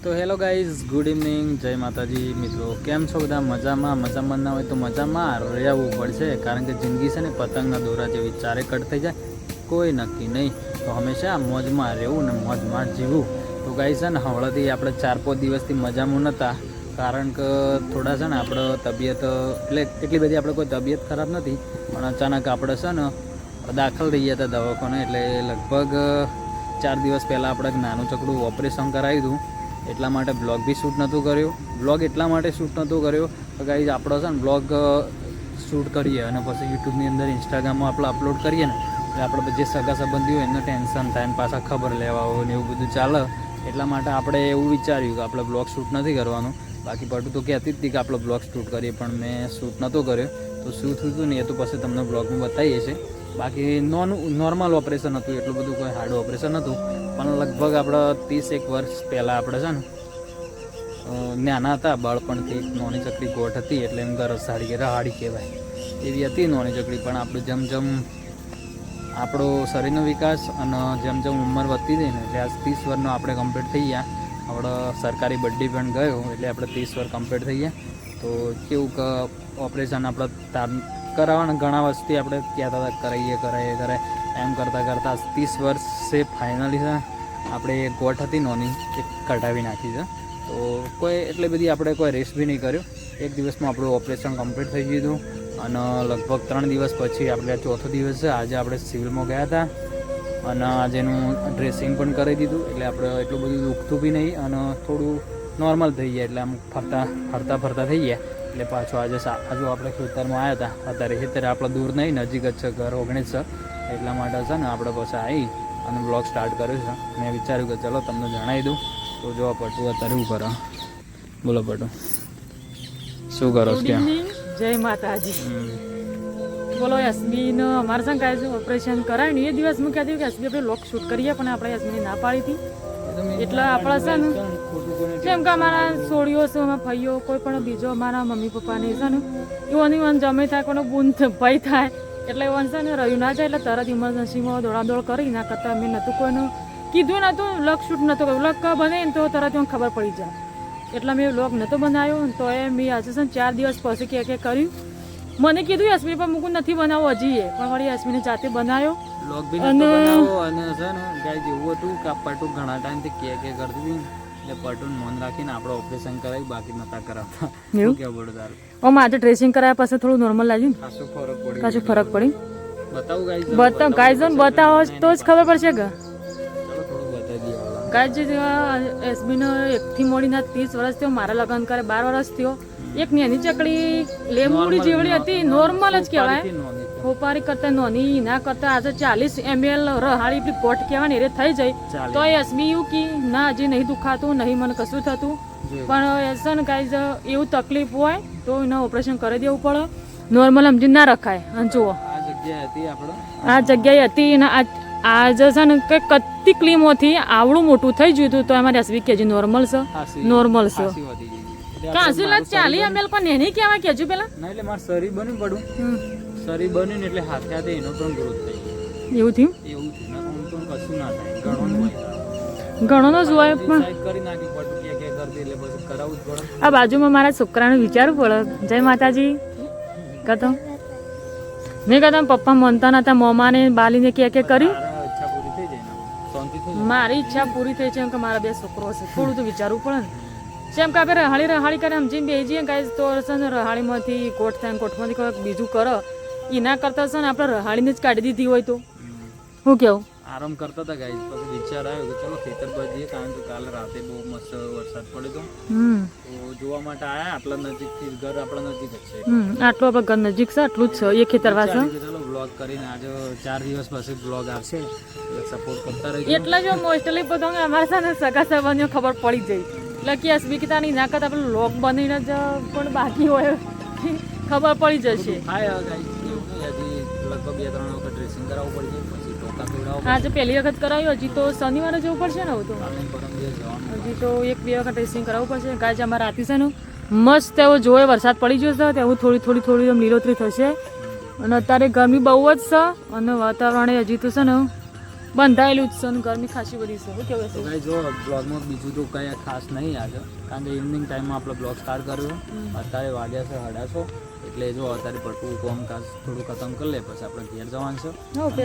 તો hello guys, good evening, જય માતાજી મિત્રો. કેમ છો બધા? મજામાં ના હોય તો મજામાં રહેવું પડશે, કારણ કે જિંદગી છે ને પતંગના દોરા જેવી, ચારે કટ થઈ જાય કોઈ નક્કી નહીં. તો હંમેશા મોજમાં રહેવું ને મોજમાં જીવવું. તો ગાઈઝ છે ને હવળાથી આપણે 4-5 દિવસથી મજામાં નહોતા, કારણ કે થોડા છે ને આપણે તબિયત એટલે એટલી બધી આપણે કોઈ તબિયત ખરાબ નથી, પણ અચાનક આપણે છે ને દાખલ થઈ ગયા હતા દવાખાને. એટલે લગભગ 4 દિવસ પહેલાં આપણે નાનું ચકડું ઓપરેશન કરાવ્યું હતું, એટલા માટે બ્લોગ બી શૂટ નહોતું કર્યું. બ્લોગ એટલા માટે શૂટ નહોતું કર્યો તો ગાઈઝ આપણો છે ને બ્લોગ શૂટ કરીએ અને પછી યુટ્યુબની અંદર ઇન્સ્ટાગ્રામમાં આપણે અપલોડ કરીએ ને એટલે આપણે જે સગા સંબંધી હોય એમને ટેન્શન થાય ને પાછા ખબર લેવા હોય ને એવું બધું ચાલે. એટલા માટે આપણે એવું વિચાર્યું કે આપણે બ્લોગ શૂટ નથી કરવાનું. બાકી પટુ તો કહેતી જ હતી કે આપણે બ્લોગ શૂટ કરીએ, પણ મેં શૂટ નહોતો કર્યો. તો શું થયું હતું ને એ તો પછી તમને બ્લોગમાં બતાવીએ છીએ. બાકી નોર્મલ ઓપરેશન હતું, એટલું બધું કોઈ હાર્ડ ઓપરેશન હતું, પણ લગભગ આપણે 30-1 વર્ષ પહેલાં આપણે છે ને નાના હતા બાળપણથી એક નાની ચકડી ગોઠ હતી, એટલે એમ રસાડી રહાડી કહેવાય એવી હતી નાની ચકડી. પણ આપણું જેમ આપણો શરીરનો વિકાસ અને જેમ ઉંમર વધતી જાય ને એટલે આજ 30 વર્ષનો આપણે કમ્પ્લીટ થઈ ગયા. આપણે સરકારી બર્થડે પણ ગયો એટલે આપણે 30 વર્ષ કમ્પ્લીટ થઈ ગયા. તો કેવું કે ઓપરેશન આપણે કરાવવાના ઘણા વર્ષથી આપણે કહેતા હતા કરાવીએ એમ કરતાં 30 વર્ષે ફાઇનલી છે આપણે એક ગોઠ હતી નાની એ કઢાવી નાખી છે. તો કોઈ એટલી બધી આપણે કોઈ રેસ્ટ બી નહીં કર્યો. એક દિવસમાં આપણું ઓપરેશન કમ્પ્લીટ થઈ ગયું હતું અને લગભગ 3 દિવસ પછી આપણે 4થો દિવસ છે. આજે આપણે સિવિલમાં ગયા હતા અને આજેનું ડ્રેસિંગ પણ કરી દીધું, એટલે આપણે એટલું બધું દુખતું બી નહીં અને થોડું નોર્મલ થઈ ગયા, એટલે આમ ફરતા થઈ ગયા. એટલે પાછો આજે આપણે ખેતરમાં આવ્યા હતા. અત્યારે ખેતર આપણે દૂર નહીં, નજીક જ છે, ઘર 19 છે. એટલા માટે છે ને આપણે પછી આવી અને બ્લોગ સ્ટાર્ટ કર્યો છે. મેં વિચાર્યું કે ચલો તમને જણાવી દઉં. તો જો પટુ અત્યારે શું કરો? બોલો પટુ, શું કરો છો? જય માતાજી. બોલો યસ્મીન, અમારે શું કહે છે ઓપરેશન કરાવ્યું ને એ દિવસ હું કહેતી કે યસ્મી આપણે લોક શૂટ કરીએ, પણ આપણે યસ્મીને ના પાડી હતી. એટલે આપણે છે ને જેમ કે અમારા સોળીઓ છે, અમારા ભાઈઓ, કોઈ પણ બીજો અમારા મમ્મી પપ્પાને છે ને એવું જમે થાય, કોનો બૂંદ ભય થાય એટલે એવું છે ને રહ્યું ના જાય, એટલે તરત ઇમરજન્સીમાં દોડાદોડ કરી ના કરતા મેં નહોતું કોઈનું કીધું નહોતું, લક શૂટ નહોતું કર્યું. લક બને ને તો તરત મને ખબર પડી જાય, એટલે મેં વ્લોગ નહોતો બનાવ્યો. તો એ મેં આજે છે ને 4 દિવસ પછી કે કર્યું. મને કીધું યસ્મીન પણ મૂકું નથી બનાવો હજી એ, પણ વળી યસ્મીને જાતે બનાવ્યો. બ્લોગ બી નતો બનાવો અને છે ને ગાઈસ એવું હતું કે પટુ ઘણા ટાઈમથી કે કરતી હતી એટલે પટુને મન રાખીને આપણે ઓપરેશન કરાવી, બાકી નતા કરાવતા. એવું કેવું પડે તારું? આજે ડ્રેસિંગ કરાવ્યા પછી થોડું નોર્મલ લાગ્યું, ખાસો ફરક પડી. બતાવું ગાઈસ, બતાવો તો જ ખબર પડશે કે ગાઈસ એસબીનો 1 થી મોડીના 30 વર્ષ થયો, મારા લગ્ન કરે 12 વર્ષ થયો. એક નાની ચકડી લેમુડી જેવડી હતી, નોર્મલ જ કહેવાય, હોપારી કરતા નાની ના કરતા આજે 40 ml રહાળી એટલી પોટ કહેવાય એ થઈ જાય. તો એસબી એવું કે ના હજી નહીં દુખાતું, નહીં મને કશું થતું, પણ એસન ગાઈઝ એવું તકલીફ હોય તો એના ઓપરેશન કરી દેવું પડે, નોર્મલ સમજી ના રખાય. અને જુઓ આ જગ્યાએ હતી ને આજે છે ને કે કત્તી ક્લીમોથી આવડું મોટું થઈ ગયું હતું. તો અમારે એસબી કેજી નોર્મલ છે. 40 ml પણ એની કહેવાય કેજુ પેલા ના, એટલે મારે શરીર બન્યું પડું, શરીર બન્યું ને એટલે હાથે એનો પણ ગ્રોથ થઈ ગયો. એવું થયું ના કશું ના થાય, ઘણો જ હોય પણ કરી નાખી પટુ કે કરતી એટલે પછી કરાવવું જ પડે. આ બાજુમાં મારા છોકરાને વિચારવું પડે. જય માતાજી કહેતો મેં કહેતા પપ્પા મનતા નતા, મોમાને બાલીને કે કર્યું. મારી ઈચ્છા પૂરી થઈ છે એમ કે મારા 2 છોકરો છે, થોડું તો વિચારવું પડે ને. જેમ કે આપણે રહાળી કરે સમજીને બેસીએ ગાઈસ, તો છે ને રહાળીમાંથી કોટ થાય, કોટમાંથી કોઈ બીજું કરો એના કરતા છે ને આપણે રહાળીને જ કાઢી દીધી હોય તો શું કેવું? આરામ કરતા હતા ગાઈસ, પછી વિચાર આવ્યો કે ચલો ખેતર પર જઈએ, કારણ કે કાલે રાતે બહુ મસ્ત વરસાદ પડ્યો તો જોવા માટે આયા. આટલા નજીકથી ઘર આપણા નજીક જ છે, આટલું આપણે ઘર નજીક છે, આટલું જ છે એ ખેતર પાસે. ચલો બ્લોગ કરીને આજે 4 દિવસ પછી બ્લોગ આવશે એટલે સપોર્ટ કરતા રહીએ. એટલે જો મોસ્ટલી પતંગ અમારા છે ને સગા સંબંધીઓ ખબર પડી જાય, એટલે કે એસબી કીતાની ના કરતા આપણે લોક બનીને જ પણ બાકી હોય ખબર પડી જશે. લગભગ 2-3 વખત ડ્રેસિંગ કરાવવું પડશે, પછી ટોકા પીવડાવવું. આજે પહેલી વખત કરાવ્યું, હજી તો શનિવારે જવું પડશે ને. તો હજી તો 1-2 વખત ડ્રેસિંગ કરાવવું પડશે. કાલે અમારા રાતી છે ને મસ્ત એવો જોયે વરસાદ પડી જશે, તેવું થોડી એમ લીલોતરી થશે. અને અત્યારે ગરમી બહુ જ છે અને વાતાવરણ હજી તો છે ને બંધાયેલું જ છે અને ગરમી ખાસી બધી છે શું કેવું તો છે ગાઈસ જો બ્લોગમાં બીજું તો કંઈ ખાસ નહીં આજે, કારણ કે ઇવનિંગ ટાઈમમાં આપણે બ્લોગ સ્ટાર્ટ કર્યો. અત્યારે વાગ્યા છે 8:30, એટલે જો અત્યારે પડતું કામકાજ થોડું ખતમ કરી લે પછી આપણે ઘેર જવાનું છે.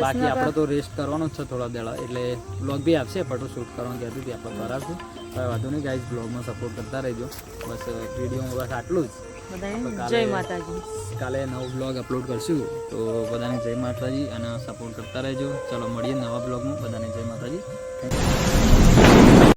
બાકી આપણે તો રેસ્ટ કરવાનો જ છે થોડા દાડા, એટલે બ્લોગ બી આપશે, પટો શૂટ કરવાનું કહેતું હતી આપણે કરાવશું. હવે વાંધો નહીં ગાઈસ, બ્લોગમાં સપોર્ટ કરતા રહેજો. બસ વિડીયોમાં બસ આટલું જ. બધાને જય માતાજી. કાલે નવો બ્લોગ અપલોડ કરશું, તો બધાને જય માતાજી અને સપોર્ટ કરતા રહેજો. ચલો મળીએ નવા બ્લોગમાં. બધાને જય માતાજી. Thank you.